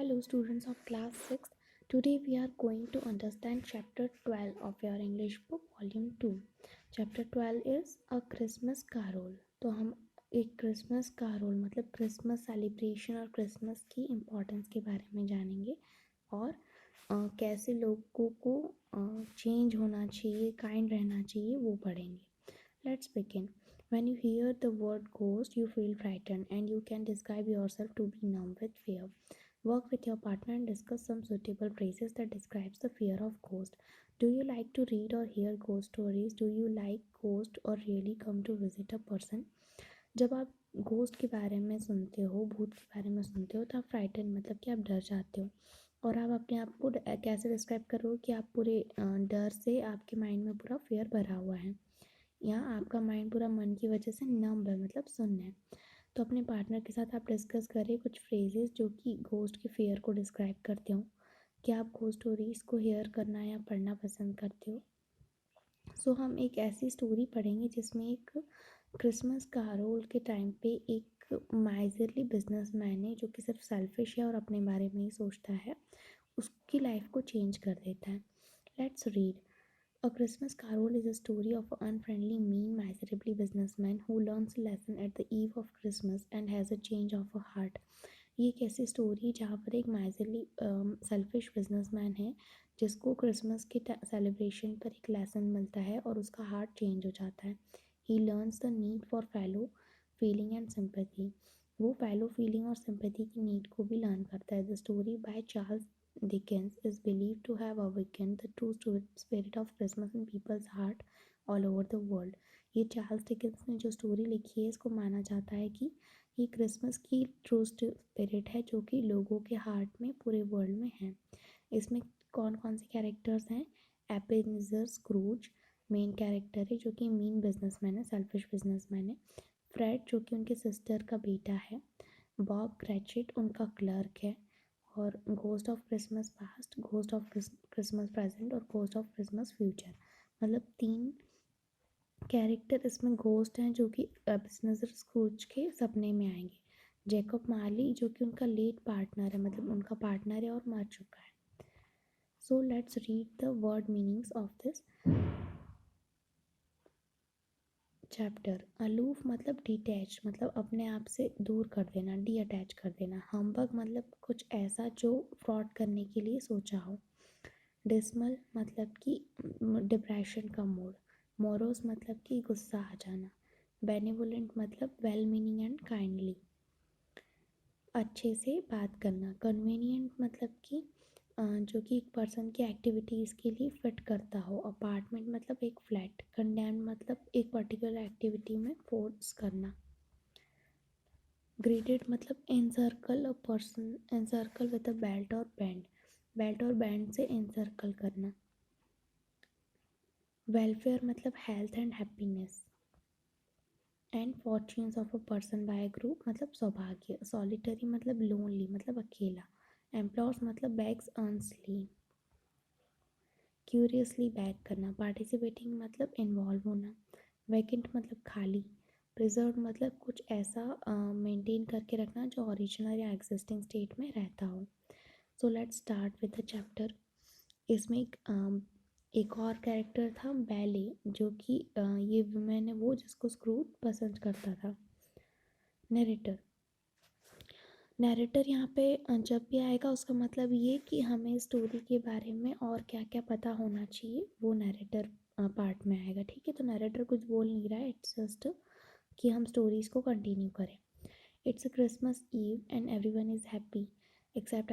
Hello, students of class 6. Today we are going to understand chapter 12 of your English book, volume 2. Chapter 12 is A Christmas Carol. तो हम एक Christmas carol मतलब Christmas celebration और Christmas की importance के बारे में जानेंगे और कैसे लोगों को चेंज होना चाहिए, काइंड रहना चाहिए, वो पढ़ेंगे. Let's begin. When you hear the word ghost, you feel frightened and you can describe yourself to be numb with fear. Work with your partner and discuss some suitable phrases that describes the fear of ghost. Do you like to read or hear ghost stories? Do you like ghost or really come to visit a person? जब आप ghost के बारे में सुनते हो, भूत के बारे में सुनते हो, तो आप फ्राइटन मतलब कि आप डर जाते हो. और आप अपने आप को कैसे डिस्क्राइब करोगे कि आप पूरे डर से आपके माइंड में पूरा फियर भरा हुआ है. यहाँ आपका माइंड पूरा मन की वजह से नम है, मतलब सुन्न है. तो अपने पार्टनर के साथ आप डिस्कस करें कुछ फ्रेजेस जो कि घोस्ट के फियर को डिस्क्राइब करते हो. क्या आप घोस्ट स्टोरीज को हेयर करना या पढ़ना पसंद करते हो? सो हम एक ऐसी स्टोरी पढ़ेंगे जिसमें एक क्रिसमस कैरोल के टाइम पे एक माइजरली बिजनेसमैन है जो कि सिर्फ सेल्फिश है और अपने बारे में ही सोचता है. उसकी लाइफ को चेंज कर देता है. Let's read. A Christmas Carol is a story of an unfriendly, mean, miserable businessman who learns a lesson at the eve of Christmas and has a change of a heart. ये एक ऐसी story जहाँ पर एक miserly selfish businessman है जिसको Christmas के celebration पर एक लेसन मिलता है और उसका हार्ट चेंज हो जाता है. He learns the need for fellow feeling and sympathy. वो फेलो फीलिंग और सिंपैथी की नीड को भी लर्न करता है. The story by Charles Dickens is believed to have awakened the true spirit of Christmas in people's heart all over the world. ये Charles Dickens ने जो स्टोरी लिखी है इसको माना जाता है कि ये क्रिसमस की ट्रू स्पिरिट है जो कि लोगों के हार्ट में पूरे वर्ल्ड में है. इसमें कौन कौन से कैरेक्टर्स हैं? एबेनेज़र स्क्रूज मेन कैरेक्टर है जो कि मीन बिजनेसमैन है, सेल्फिश बिजनेसमैन है. फ्रेड जो कि उनके सिस्टर का बेटा है. बॉब क्रैचेट उनका क्लर्क है. और ghost of Christmas past, ghost of Christmas present और घोस्ट ऑफ क्रिसमस फ्यूचर. मतलब 3 कैरेक्टर इसमें घोस्ट हैं जो कि एबेनेज़र स्क्रूज के सपने में आएंगे. जैकब मार्ली जो कि उनका लेट पार्टनर है, मतलब उनका पार्टनर है और मर चुका है. So let's read the word meanings of this chapter. Aloof मतलब डिटैच, मतलब अपने आप से दूर कर देना, डी अटैच कर देना. हम्बग मतलब कुछ ऐसा जो फ्रॉड करने के लिए सोचा हो. डिसमल मतलब कि डिप्रेशन का मूड. मोरोस मतलब कि गुस्सा आ जाना. बेनेवोलेंट मतलब वेल मीनिंग एंड काइंडली, अच्छे से बात करना. कन्वीनियंट मतलब कि जो कि एक पर्सन की एक्टिविटीज़ के लिए फिट करता हो. अपार्टमेंट मतलब एक फ्लैट. कंडेम मतलब एक पर्टिकुलर एक्टिविटी में फोर्स करना. ग्रेडेड मतलब encircle a person, encircle with a belt और बैंड, बेल्ट और बैंड से एनसर्कल करना. वेलफेयर मतलब health and happiness. And fortunes of a person by group मतलब सौभाग्य. सॉलिटरी मतलब लोनली, मतलब अकेला. एम्प्लॉर्स मतलब बैग्स अर्नस्ली, क्यूरियसली बैग करना. पार्टिसिपेटिंग मतलब इन्वॉल्व होना. वैकेंट मतलब खाली. प्रिजर्व मतलब कुछ ऐसा मेंटेन करके रखना जो ओरिजिनल या एग्जिस्टिंग स्टेट में रहता हो. So let's start with the chapter. इसमें एक और कैरेक्टर था बैले जो कि ये वुमेन है वो जिसको स्क्रूज पसंद करता था. नरेटर. नरेटर यहाँ पे जब भी आएगा उसका मतलब ये कि हमें स्टोरी के बारे में और क्या क्या पता होना चाहिए वो नरेटर पार्ट में आएगा. ठीक है, तो नरेटर कुछ बोल नहीं रहा है, इट्स जस्ट कि हम स्टोरीज को कंटिन्यू करें. It's a Christmas Eve and everyone is happy except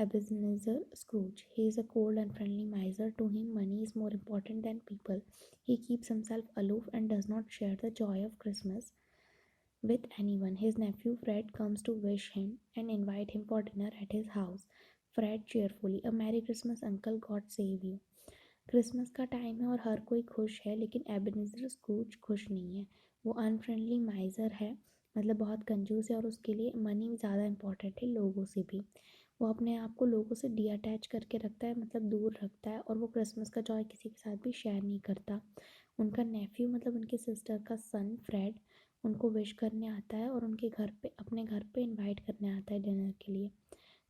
Ebenezer Scrooge. He is a cold and friendly miser. To him, money is more important than people. He keeps himself aloof and does not share the joy of Christmas with anyone. His nephew Fred comes to wish him and invite him for dinner at his house. Fred cheerfully, "A Merry Christmas, Uncle. God save you." Christmas का time है और हर कोई खुश है लेकिन Ebenezer Scrooge खुश नहीं है. वो अनफ्रेंडली माइजर है, मतलब बहुत कंजूस है और उसके लिए मनी ज़्यादा इम्पॉर्टेंट है लोगों से भी. वो अपने आप को लोगों से डी अटैच करके रखता है, मतलब दूर रखता है, और वो क्रिसमस का जॉय किसी के साथ भी शेयर नहीं करता. उनका नेफ्यू मतलब उनकी सिस्टर का सन फ्रेड उनको विश करने आता है और उनके घर पे, अपने घर पे इनवाइट करने आता है डिनर के लिए.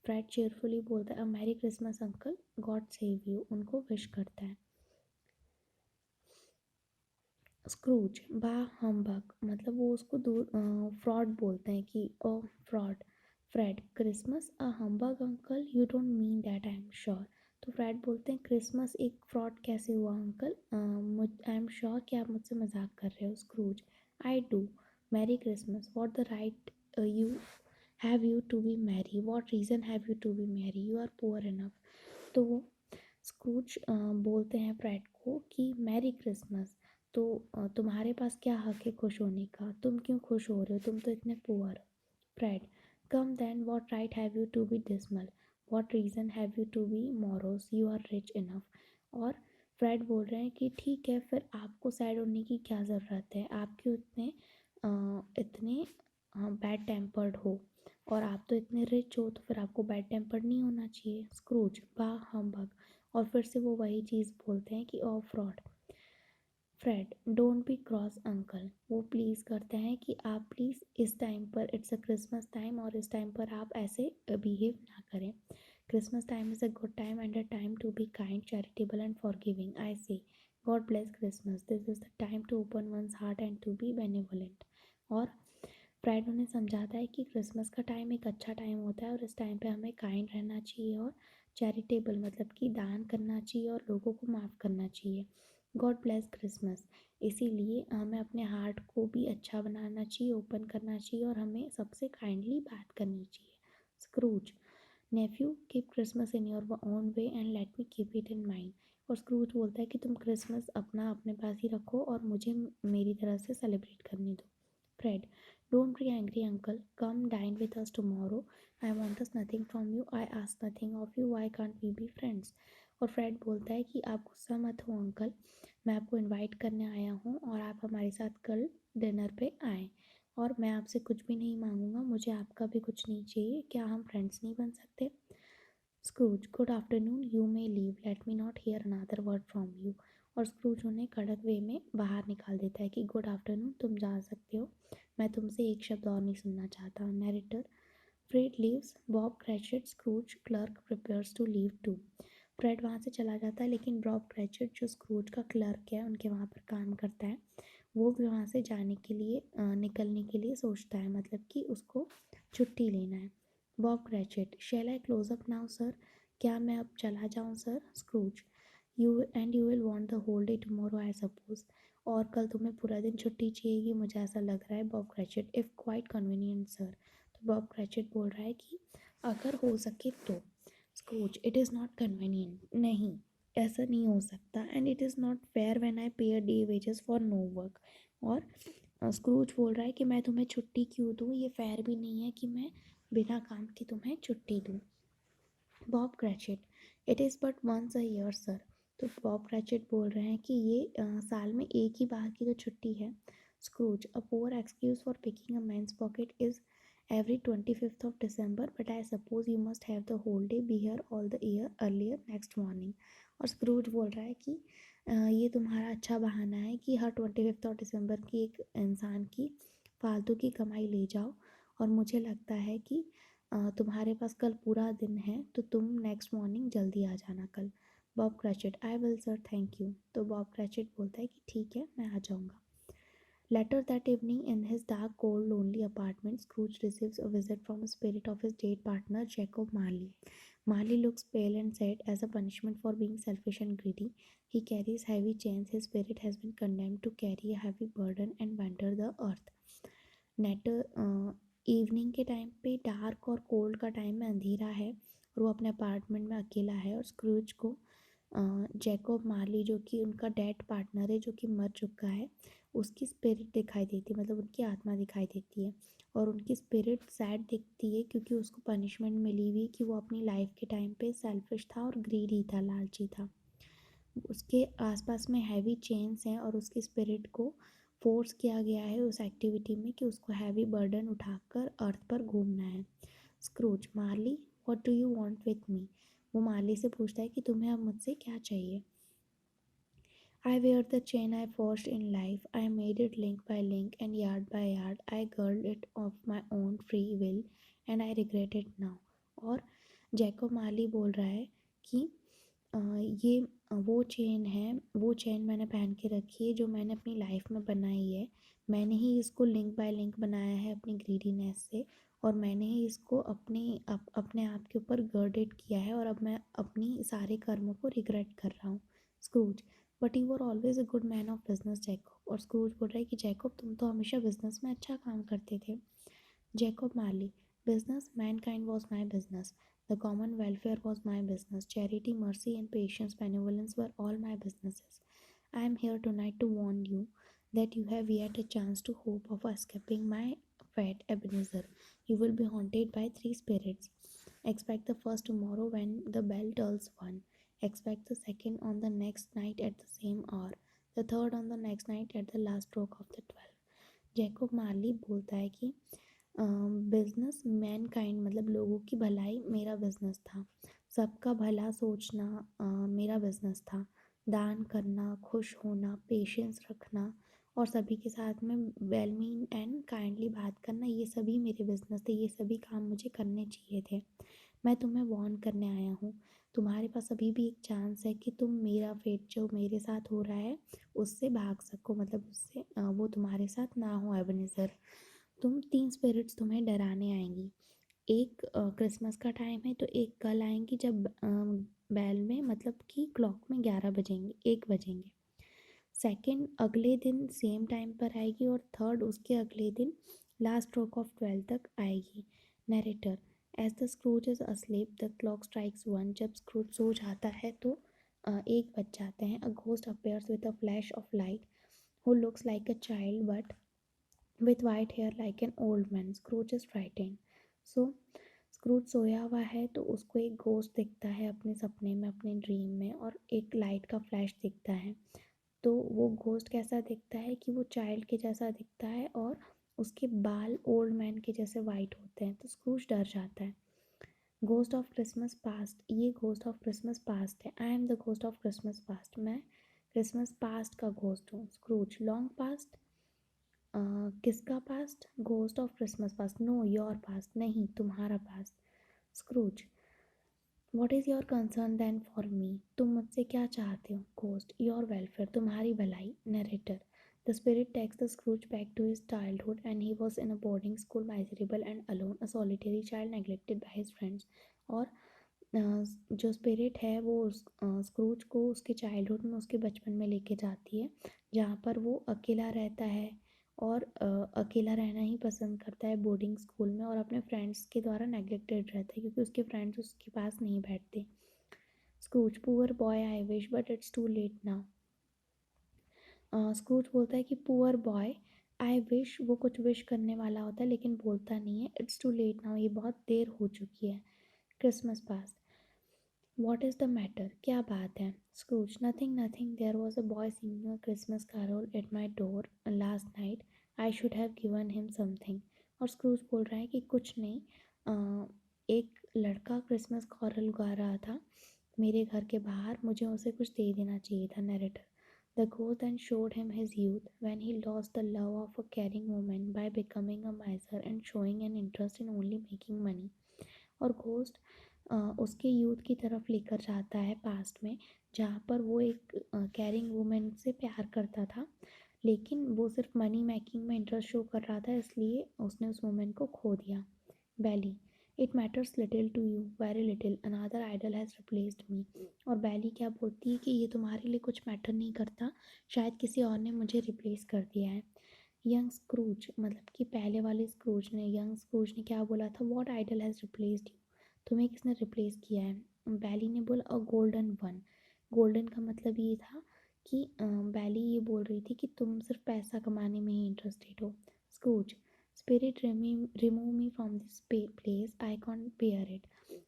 फ्रेड चेयरफुली बोलता है, a merry Christmas uncle, God save you, उनको विश करता है। स्क्रूज, बा हम्बग, मतलब वो उसको दूर फ्रॉड बोलते हैं कि oh fraud. Fred, Christmas a humbug uncle, you don't mean that, I am sure. तो फ्रेड बोलते हैं, क्रिसमस एक फ्रॉड कैसे हुआ अंकल, आई एम श्योर कि आप मुझसे मजाक कर रहे हो। Scrooge, I do. Merry Christmas, what the right you have you to be merry, what reason have you to be merry, you are poor enough. तो स्क्रूज बोलते हैं फ्रेड को कि मैरी क्रिसमस, तो तुम्हारे पास क्या हक है खुश होने का, तुम क्यों खुश हो रहे हो, तुम तो इतने पुअर हो। Fred, come then, what right have you to be dismal, what reason have you to be morose, you are rich enough. और फ्रेड बोल रहे हैं कि ठीक है, फिर आपको सैड होने की क्या ज़रूरत है, आप क्यों इतने इतने बैड टेम्पर्ड हो, और आप तो इतने रिच हो, तो फिर आपको बैड टेम्पर्ड नहीं होना चाहिए। स्क्रूज, वाह हम्बग, और फिर से वो वही चीज़ बोलते हैं कि oh fraud. Fred, don't be cross uncle, वो प्लीज़ करते हैं कि आप प्लीज़ इस टाइम पर, इट्स अ क्रिसमस टाइम, और इस टाइम पर आप ऐसे बिहेव ना करें। Christmas time is a good time and a time to be kind, charitable and forgiving, I say God bless Christmas, this is the time to open one's heart and to be benevolent. और Fred उन्हें समझाता है कि Christmas का time एक अच्छा time होता है, और इस टाइम पे हमें काइंड रहना चाहिए, और चैरिटेबल मतलब कि दान करना चाहिए, और लोगों को माफ़ करना चाहिए। गॉड ब्लेस क्रिसमस, इसीलिए हमें अपने हार्ट को भी अच्छा बनाना चाहिए, ओपन करना चाहिए, और हमें सबसे काइंडली बात करनी चाहिए। Scrooge, nephew, keep Christmas in your own way and let me keep it in mind. और स्क्रूज बोलता है कि तुम क्रिसमस अपना अपने पास ही रखो, और मुझे मेरी तरह से सेलिब्रेट करने दो। Fred, don't be angry uncle, come dine with us tomorrow, I want us nothing from you, I ask nothing of you, why can't we be friends. और फ्रेड बोलता है कि आप गुस्सा मत हो अंकल, मैं आपको इनवाइट करने आया हूँ, और आप हमारे साथ कल डिनर पे आएँ, और मैं आपसे कुछ भी नहीं मांगूंगा, मुझे आपका भी कुछ नहीं चाहिए, क्या हम फ्रेंड्स नहीं बन सकते। Scrooge, good afternoon, you may leave, let me not hear another word from you. और स्क्रूज उन्हें कड़क वे में बाहर निकाल देता है कि गुड आफ्टरनून, तुम जा सकते हो, मैं तुमसे एक शब्द और नहीं सुनना चाहता। Narrator, Fred leaves, Bob Cratchit, Scrooge clerk prepares to leave too. Fred वहाँ से चला जाता है, लेकिन बॉब क्रैचेट जो स्क्रूज का क्लर्क है, उनके वहाँ पर काम करता है, वो भी वहाँ से जाने के लिए निकलने के लिए सोचता है, मतलब कि उसको छुट्टी लेना है। Bob Cratchit, shall I close up now sir, क्या मैं अब चला जाऊँ sir. Scrooge, you will want the whole day tomorrow I suppose, और कल तुम्हें पूरा दिन छुट्टी चाहिएगी मुझे ऐसा लग रहा है। Bob Cratchit, if quite convenient sir. तो बॉब क्रैचेट बोल रहा है कि अगर हो सके तो। Scrooge, it is not convenient, नहीं ऐसा नहीं हो सकता, and it is not fair when I pay a day wages for no work. और स्क्रूज बोल रहा है कि मैं तुम्हें छुट्टी क्यों दूँ, ये फेयर भी नहीं है कि मैं बिना काम के तुम्हें छुट्टी दूँ। Bob Cratchit, it is but once a year sir. तो बॉब क्रैचेट बोल रहे हैं कि ये साल में एक ही बार की तो छुट्टी है। Scrooge, a poor excuse for picking a man's pocket is every 25th of December, but I suppose you must have the whole day, be here all the year earlier next morning। और Scrooge बोल रहा है कि ये तुम्हारा अच्छा बहाना है कि हर 25 दिसंबर की एक इंसान की फालतू की कमाई ले जाओ, और मुझे लगता है कि तुम्हारे पास कल पूरा दिन है, तो तुम नेक्स्ट मॉर्निंग जल्दी आ जाना कल। Bob Cratchit, I will sir, thank you. तो बॉब क्रैचेट बोलता है कि ठीक है, मैं आ जाऊँगा। Later that evening, in his dark, cold, lonely apartment, Scrooge receives a visit from a spirit of his date partner, Jacob Marley. Marley looks pale and sad as a punishment for being selfish and greedy. He carries heavy chains. His spirit has been condemned to carry a heavy burden and wander the earth. Narrator evening के time पे, dark और cold का time में, अंधेरा है, और वो अपने अपार्टमेंट में अकेला है, और स्क्रूज को जैकब मार्ली जो कि उनका डेड पार्टनर है, जो कि मर चुका है, उसकी स्पिरिट दिखाई देती है, मतलब उनकी आत्मा दिखाई देती है, और उनकी स्पिरिट सैड दिखती है क्योंकि उसको पनिशमेंट मिली हुई कि वो अपनी लाइफ के टाइम पे सेल्फिश था और ग्रीडी था, लालची था। उसके आसपास में हैवी चेन्स हैं, और उसकी स्पिरिट को फोर्स किया गया है उस एक्टिविटी में कि उसको हैवी बर्डन उठाकर अर्थ पर घूमना है। Scrooge, Marley, what do you want with me. वो मार्ली से पूछता है कि तुम्हें अब मुझसे क्या चाहिए। I wear the chain I forged in life. I made it link by link and yard by yard. I girded it of my own free will and I regret it now। और Jacob Marley बोल रहा है कि ये वो chain है, वो chain मैंने पहन के रखी है जो मैंने अपनी लाइफ में बनाई है। मैंने ही इसको लिंक बाय लिंक बनाया है अपनी ग्रीडीनेस से, और मैंने ही इसको अपने आप के ऊपर गर्डेड किया है, और अब मैं अपनी सारे कर्मों को रिग्रेट कर रहा हूँ। Scrooge, but you were always a good man of business Jacob. और स्क्रूज बोल रहा है कि जैकब तुम तो हमेशा बिजनेस में अच्छा काम करते थे। Jacob Marley, business, mankind was my business. The common welfare was my business. Charity, mercy, and patience, benevolence were all my businesses. I am here tonight to warn you that you have yet a chance to hope of escaping my fate, Ebenezer. You will be haunted by three spirits. Expect the first tomorrow when the bell tolls one. Expect the second on the next night at the same hour. The third on the next night at the last stroke of the 12. Jacob Marley बोलता है कि business man kind मतलब लोगों की भलाई मेरा business था, सबका भला सोचना मेरा बिजनेस था, दान करना, खुश होना, पेशेंस रखना और सभी के साथ में वेल मीन एंड काइंडली बात करना, ये सभी मेरे बिजनेस थे, ये सभी काम मुझे करने चाहिए थे। मैं तुम्हें वार्न करने आया हूँ, तुम्हारे पास अभी भी एक चांस है कि तुम मेरा फेट जो मेरे साथ हो रहा है उससे भाग सको, मतलब उससे वो तुम्हारे साथ ना हो एबनेज़र। तुम तीन स्पिरिट्स तुम्हें डराने आएंगी। एक क्रिसमस का टाइम है, तो एक कल आएंगी जब बैल में मतलब कि क्लॉक में 11 बजेंगे, 1 बजेंगे। सेकंड अगले दिन सेम टाइम पर आएगी, और थर्ड उसके अगले दिन लास्ट स्ट्रोक ऑफ 12 तक आएगी। Narrator, as the Scrooge is asleep the clock strikes 1। जब स्क्रूज सो जाता है तो 1 बज जाते हैं। A ghost appears with a flash of light who looks like a child but with white hair like an old man. Scrooge is frightened. So Scrooge सोया हुआ है तो उसको एक घोस्ट दिखता है अपने सपने में, अपने ड्रीम में, और एक लाइट का फ्लैश दिखता है। तो वो घोस्ट कैसा दिखता है कि वो चाइल्ड के जैसा दिखता है और उसके बाल ओल्ड मैन के जैसे वाइट होते हैं। तो स्क्रूज डर जाता है। घोस्ट ऑफ क्रिसमस पास्ट, ये घोस्ट ऑफ क्रिसमस पास्ट है। I am the ghost of Christmas past, मैं क्रिसमस पास्ट का घोस्ट हूँ। स्क्रूज, लॉन्ग पास्ट, किसका past? Ghost of Christmas past, no your past, नहीं तुम्हारा past. Scrooge, what is your concern then for me, तुम मुझसे क्या चाहते हो? घोस्ट, योर वेलफेयर, तुम्हारी भलाई। Narrator, the spirit takes the Scrooge back to his childhood and he was in a boarding school, miserable and alone, a solitary child neglected by his friends. और जो spirit है वो screws को उसके childhood में, उसके बचपन में लेके जाती है, जहाँ पर वो अकेला रहता है और अकेला रहना ही पसंद करता है बोर्डिंग स्कूल में, और अपने फ्रेंड्स के द्वारा नेग्लेक्टेड रहता है क्योंकि उसके फ्रेंड्स उसके पास नहीं बैठते। Scrooge, poor boy I wish but it's too late now. Scrooge बोलता है कि पुअर बॉय आई विश, वो कुछ विश करने वाला होता है लेकिन बोलता नहीं है। इट्स टू लेट नाउ, ये बहुत देर हो चुकी है। Christmas past, what is the matter, क्या बात है? Scrooge, nothing nothing, there was a boy singing a Christmas carol at my door last night, I should have given him something. और Scrooge बोल रहा है कि कुछ नहीं, एक लड़का क्रिसमस कैरोल गा रहा था मेरे घर के बाहर, मुझे उसे कुछ दे देना चाहिए था। Narrator, the ghost then showed him his youth when he lost the love of a caring woman by becoming a miser and showing an interest in only making money। और घोस्ट उसके यूथ की तरफ लेकर जाता है past में, जहाँ पर वो एक कैरिंग वुमेन से प्यार करता था, लेकिन वो सिर्फ मनी मेकिंग में इंटरेस्ट शो कर रहा था, इसलिए उसने उस वुमेन को खो दिया। Belle, it matters little to you, very little, another idol has replaced me. और बैली क्या बोलती है कि ये तुम्हारे लिए कुछ मैटर नहीं करता, शायद किसी और ने मुझे रिप्लेस कर दिया है। यंग स्क्रूज, मतलब कि पहले वाले स्क्रूज ने, यंग स्क्रूज ने क्या बोला था? What idol has replaced you, तुम्हें किसने रिप्लेस किया है? बैली ने बोला अ गोल्डन वन। गोल्डन का मतलब ये था कि बैली ये बोल रही थी कि तुम सिर्फ पैसा कमाने में ही इंटरेस्टेड हो। Scrooge, spirit remove me from this place, I can't bear it.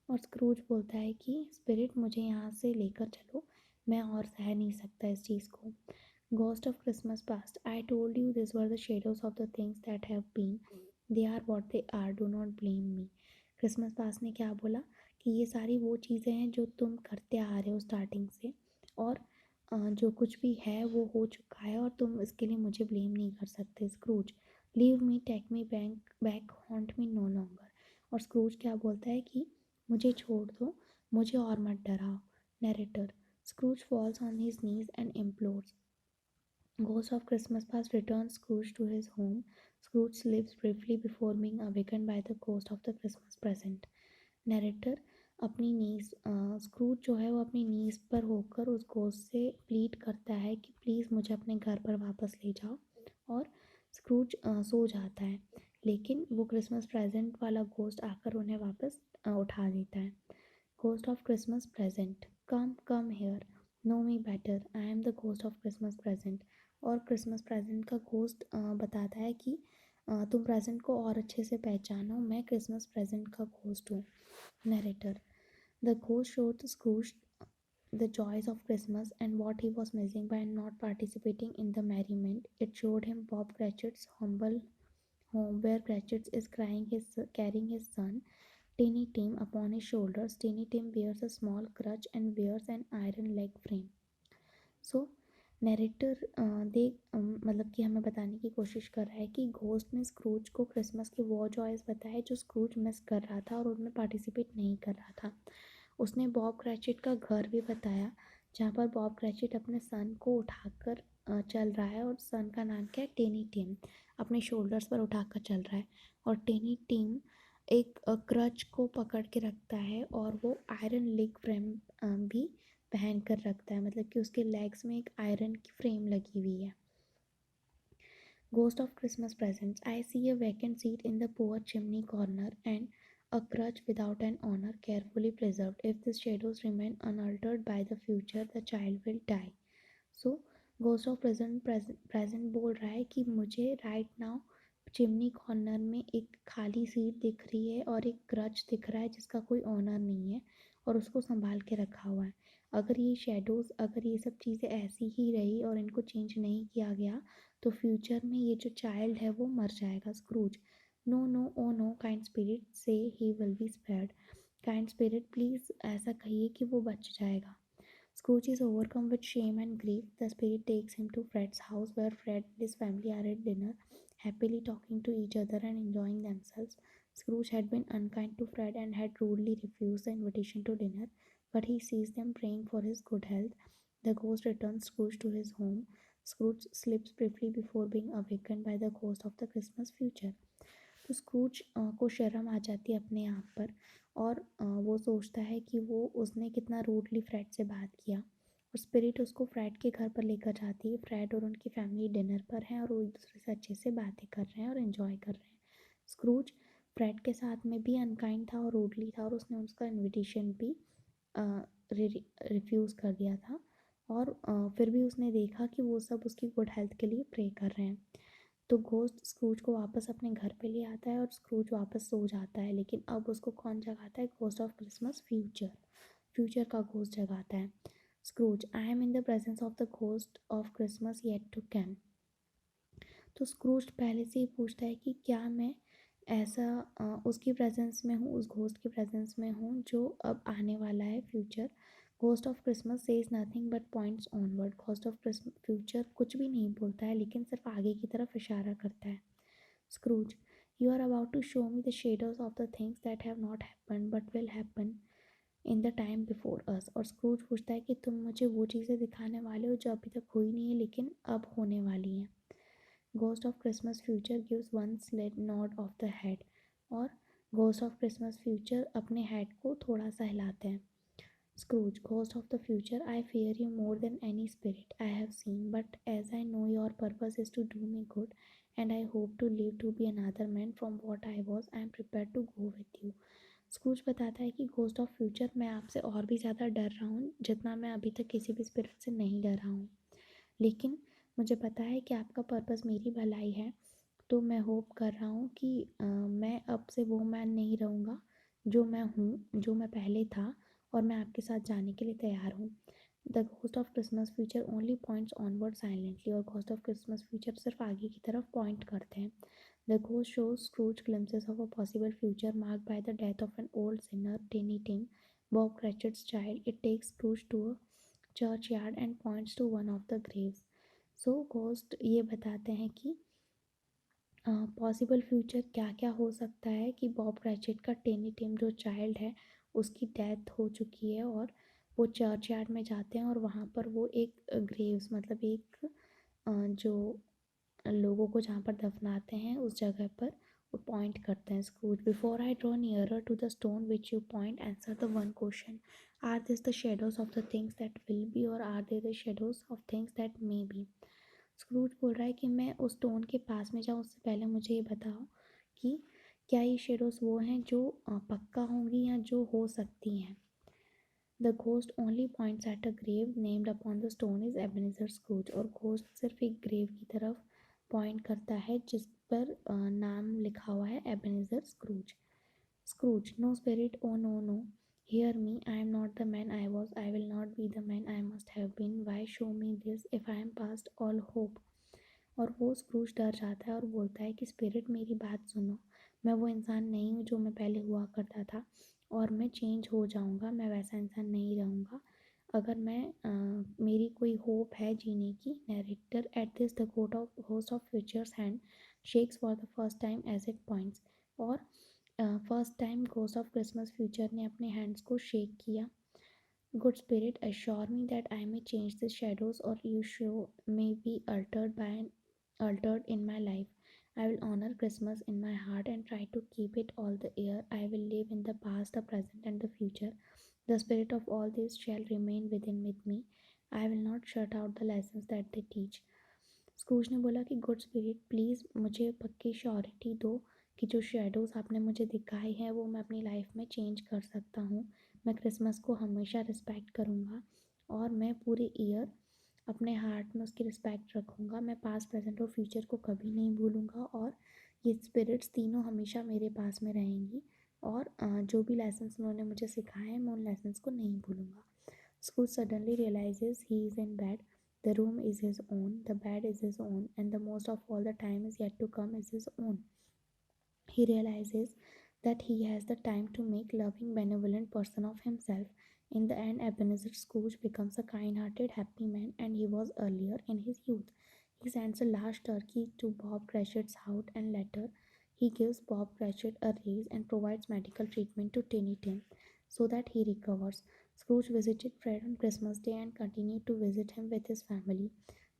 और स्क्रूज बोलता है कि स्पिरिट मुझे यहाँ से लेकर चलो, मैं और सह नहीं सकता इस चीज़ को। Ghost of Christmas Past, I told you these were the shadows of the things that have been. They are what they are, do not blame me. Christmas past ने क्या बोला कि ये सारी वो चीज़ें हैं जो तुम करते आ रहे हो स्टार्टिंग से, और जो कुछ भी है वो हो चुका है और तुम इसके लिए मुझे ब्लेम नहीं कर सकते। Scrooge, leave me, take me back back, haunt me no longer. और स्क्रूज क्या बोलता है कि मुझे छोड़ दो, मुझे और मत डराओ। Narrator, Scrooge falls on his knees and implores. Ghost of Christmas Past returns Scrooge to his home. Scrooge sleeps briefly before being awakened by the ghost of the Christmas present. Narrator, अपनी नीज screws जो है वो अपनी नीज पर होकर उस ghost से plead करता है कि प्लीज़ मुझे अपने घर पर वापस ले जाओ। और स्क्रूज सो जाता है, लेकिन वो क्रिसमस प्रेजेंट वाला घोस्ट आकर उन्हें वापस उठा देता है। Ghost of Christmas present, come come here, know me better, I am the ghost of Christmas present. और क्रिसमस प्रेजेंट का घोस्ट बताता है कि तुम प्रेजेंट को और अच्छे से पहचानो, मैं क्रिसमस प्रेजेंट का घोस्ट हूँ। Narrator, the ghost showed Scrooge the joys of Christmas and what he was missing by not participating in the merriment. It showed him Bob Cratchit's humble home where Cratchit is carrying his son, Tiny Tim, upon his shoulders. Tiny Tim wears a small crutch and wears an iron leg frame. So narrator दे मतलब कि हमें बताने की कोशिश कर रहा है कि घोस्ट ने स्क्रूज को क्रिसमस के वो जॉयस बताए जो स्क्रूज मिस कर रहा था और उनमें पार्टिसिपेट नहीं कर रहा था। उसने बॉब क्रैचेट का घर भी बताया जहाँ पर बॉब क्रैचेट अपने सन को उठाकर चल रहा है, और सन का नाम क्या है, टेनी टीम, अपने शोल्डर्स पर उठाकर चल रहा है। और टेनी टीम एक क्रच को पकड़ के रखता है और वो आयरन लेग फ्रेम भी पहन कर रखता है, मतलब कि उसके लेग्स में एक आयरन की फ्रेम लगी हुई है। Ghost of Christmas presents. I see a vacant seat in the poor chimney corner and a crutch without an owner carefully preserved. If the shadows remain unaltered by the future, the child will die. So ghost of present बोल रहा है कि मुझे right now chimney corner में एक खाली seat दिख रही है और एक क्रच दिख रहा है जिसका कोई ऑनर नहीं है और उसको संभाल के रखा हुआ है। अगर ये शेडोज़, अगर ये सब चीज़ें ऐसी ही रही और इनको चेंज नहीं किया गया तो फ्यूचर में ये जो चाइल्ड है वो मर जाएगा। Scrooge, no no oh no kind spirit say he will be spared. Kind spirit please ऐसा कहिए कि वो बच जाएगा। Scrooge is overcome with shame and grief. The spirit takes him to Fred's house, where Fred and his family are at dinner, happily talking to each other and enjoying themselves. Scrooge had been unkind to Fred and had rudely refused the invitation to dinner, but he sees them praying for his good health. The ghost returns Scrooge to his home. Scrooge sleeps briefly before being awakened by the ghost of the Christmas future. तो screws को शर्म आ जाती है अपने आप पर, और वो सोचता है कि वो उसने कितना रूडली फ्रेड से बात किया। और स्पिरिट उसको फ्रेड के घर पर लेकर जाती है। फ्रेड और उनकी फैमिली डिनर पर हैं और वो एक दूसरे से अच्छे से बातें कर रहे हैं और इन्जॉय कर रहे हैं। स्क्रूज फ्रेड के साथ में भी अनकाइंड था और रूडली था और उसने उसका इनविटेशन भी रिफ्यूज़ कर दिया था। और फिर भी उसने देखा कि वो सब उसकी गुड हेल्थ के लिए प्रे कर रहे हैं। तो घोस्ट स्क्रूज को वापस अपने घर पे ले आता है और स्क्रूज वापस सो जाता है, लेकिन अब उसको कौन जगाता है, ghost of Christmas future, future का घोस्ट जगाता है। Scrooge, I am in the presence of the ghost of Christmas yet to come. तो स्क्रूज पहले से ही पूछता है कि क्या मैं ऐसा उसकी प्रेजेंस में हूँ, उस घोस्ट की प्रेजेंस में हूँ जो अब आने वाला है, future. Ghost of Christmas says nothing but points onward. Ghost of Christmas future कुछ भी नहीं बोलता है लेकिन सिर्फ आगे की तरफ इशारा करता है। Scrooge, you are about to show me the shadows of the things that have not happen but will happen in the time before us. और स्क्रूज पूछता है कि तुम मुझे वो चीज़ें दिखाने वाले हो जो अभी तक हुई नहीं है लेकिन अब होने वाली हैं। Ghost of Christmas Future gives one slight nod of the head, और Ghost of Christmas Future अपने हेड को थोड़ा सा हिलाते हैं। Scrooge, Ghost of the Future, I fear you more than any spirit I have seen, but as I know your purpose is to do me good, and I hope to live to be another man from what I was, I am prepared to go with you. Scrooge बताता है कि ghost of future, मैं आपसे और भी ज़्यादा डर रहा हूँ जितना मैं अभी तक किसी भी स्पिरिट से नहीं डरा हूँ, लेकिन मुझे पता है कि आपका पर्पस मेरी भलाई है। तो मैं होप कर रहा हूँ कि मैं अब से वो मैन नहीं रहूँगा जो मैं हूँ, जो मैं पहले था, और मैं आपके साथ जाने के लिए तैयार हूँ। The ghost of Christmas future only points onward silently. और घोस्ट ऑफ क्रिसमस फ्यूचर सिर्फ आगे की तरफ पॉइंट करते हैं। The ghost shows Scrooge glimpses of a possible future marked by the death of an old sinner, Tiny Tim, Bob Cratchit's child. It takes Scrooge to a churchyard and points to one of the graves. So ghost ये बताते हैं कि possible future क्या क्या हो सकता है, कि बॉब क्रैचेट का टेनी टिम जो चाइल्ड है उसकी डेथ हो चुकी है और वो चर्च यार्ड में जाते हैं और वहाँ पर वो एक ग्रेव्स मतलब एक जो लोगों को जहाँ पर दफनाते हैं उस जगह पर वो पॉइंट करते हैं Scrooge. Before I draw nearer to the stone which you point answer the one question, are this the shadows of the things that will be और are they the shadows of things that may be. Scrooge बोल रहा है कि मैं उस stone के पास में जाऊँ उससे पहले मुझे ये बताओ कि क्या ये शेडोज वो हैं जो पक्का होंगी या जो हो सकती हैं। The ghost only points at a grave named upon the stone is Ebenezer Scrooge. और घोस्ट सिर्फ एक ग्रेव की तरफ पॉइंट करता है जिस पर नाम लिखा हुआ है Ebenezer Scrooge. Scrooge, no spirit, oh no no, hear me, I am not the man I was, I will not be the man I must have been, why show me this if I am past all hope. और वो screws डर जाता है और बोलता है कि spirit मेरी बात सुनो, मैं वो इंसान नहीं हूँ जो मैं पहले हुआ करता था और मैं चेंज हो जाऊँगा, मैं वैसा इंसान नहीं रहूँगा। अगर मैं मेरी कोई होप है जीने की। Narrator at this the coat of host of futures hand shakes for the first time as it points. और first time ghost of Christmas future ने अपने हैंड्स को शेक किया। Good spirit assure me that I may change the shadows or you show may be altered in my life. I will honor Christmas in my heart and try to keep it all the year. I will live in the past, the present, and the future. The spirit of all this shall remain within with me. I will not shut out the lessons that they teach. Scrooge ने बोला कि good spirit please मुझे पक्की surety दो कि जो shadows आपने मुझे दिखाई हैं वो मैं अपनी लाइफ में चेंज कर सकता हूँ। मैं क्रिसमस को हमेशा रिस्पेक्ट करूँगा और मैं पूरे ईयर अपने हार्ट में उसकी रिस्पेक्ट रखूँगा। मैं पास्ट प्रेजेंट और फ्यूचर को कभी नहीं भूलूँगा और ये स्पिरिट्स तीनों हमेशा मेरे पास में रहेंगी और जो भी लेसन्स उन्होंने मुझे सिखाए हैं मैं उन लेसन्स को नहीं भूलूँगा। Scrooge suddenly realises he is in bed. The room is his own, the bed is his own, and the most of all the time is yet to come is his own. He realizes that he has the time to make loving, benevolent person of himself. In the end, Ebenezer Scrooge becomes a kind-hearted, happy man, and he was earlier in his youth. He sends a large turkey to Bob Cratchit's house, and later he gives Bob Cratchit a raise and provides medical treatment to Tiny Tim so that he recovers. Scrooge visited Fred on Christmas Day and continued to visit him with his family.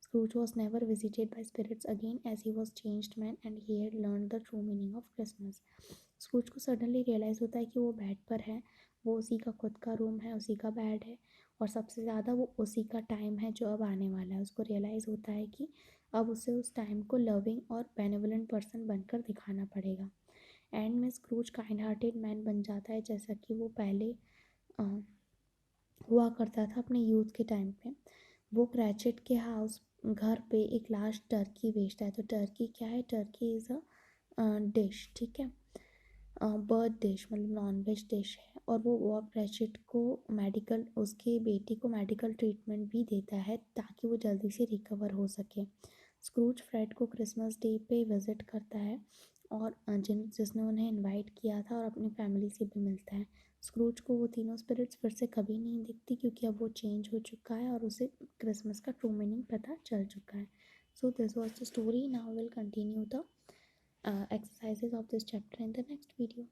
Scrooge was never visited by spirits again as he was changed man and he had learned the true meaning of Christmas. Scrooge को suddenly realise होता है कि वो bed पर है, वो उसी का खुद का रूम है, उसी का बेड है और सबसे ज़्यादा वो उसी का टाइम है जो अब आने वाला है। उसको रियलाइज़ होता है कि अब उसे उस टाइम को लविंग और बेनेवलेंट पर्सन बनकर दिखाना पड़ेगा। एंड में स्क्रूज काइंड हार्टेड मैन बन जाता है जैसा कि वो पहले हुआ करता था अपने यूथ के टाइम पे। वो क्रैचेट के हाउस घर पे एक लास्ट टर्की बेचता है। तो टर्की क्या है? टर्की इज़ अ डिश, ठीक है, बर्थ डिश मतलब नॉन वेज डिश है। और वो बॉब क्रैचेट को मेडिकल उसके बेटे को मेडिकल ट्रीटमेंट भी देता है ताकि वो जल्दी से रिकवर हो सके। स्क्रूज फ्रेड को क्रिसमस डे पे विज़िट करता है और जिसने उन्हें इनवाइट किया था और अपनी फैमिली से भी मिलता है। स्क्रूज को वो तीनों स्पिरिट्स फिर से कभी नहीं दिखती क्योंकि अब वो चेंज हो चुका है और उसे क्रिसमस का ट्रू मीनिंग पता चल चुका है। So this was the story. Now will continue the exercises of this chapter in the next video.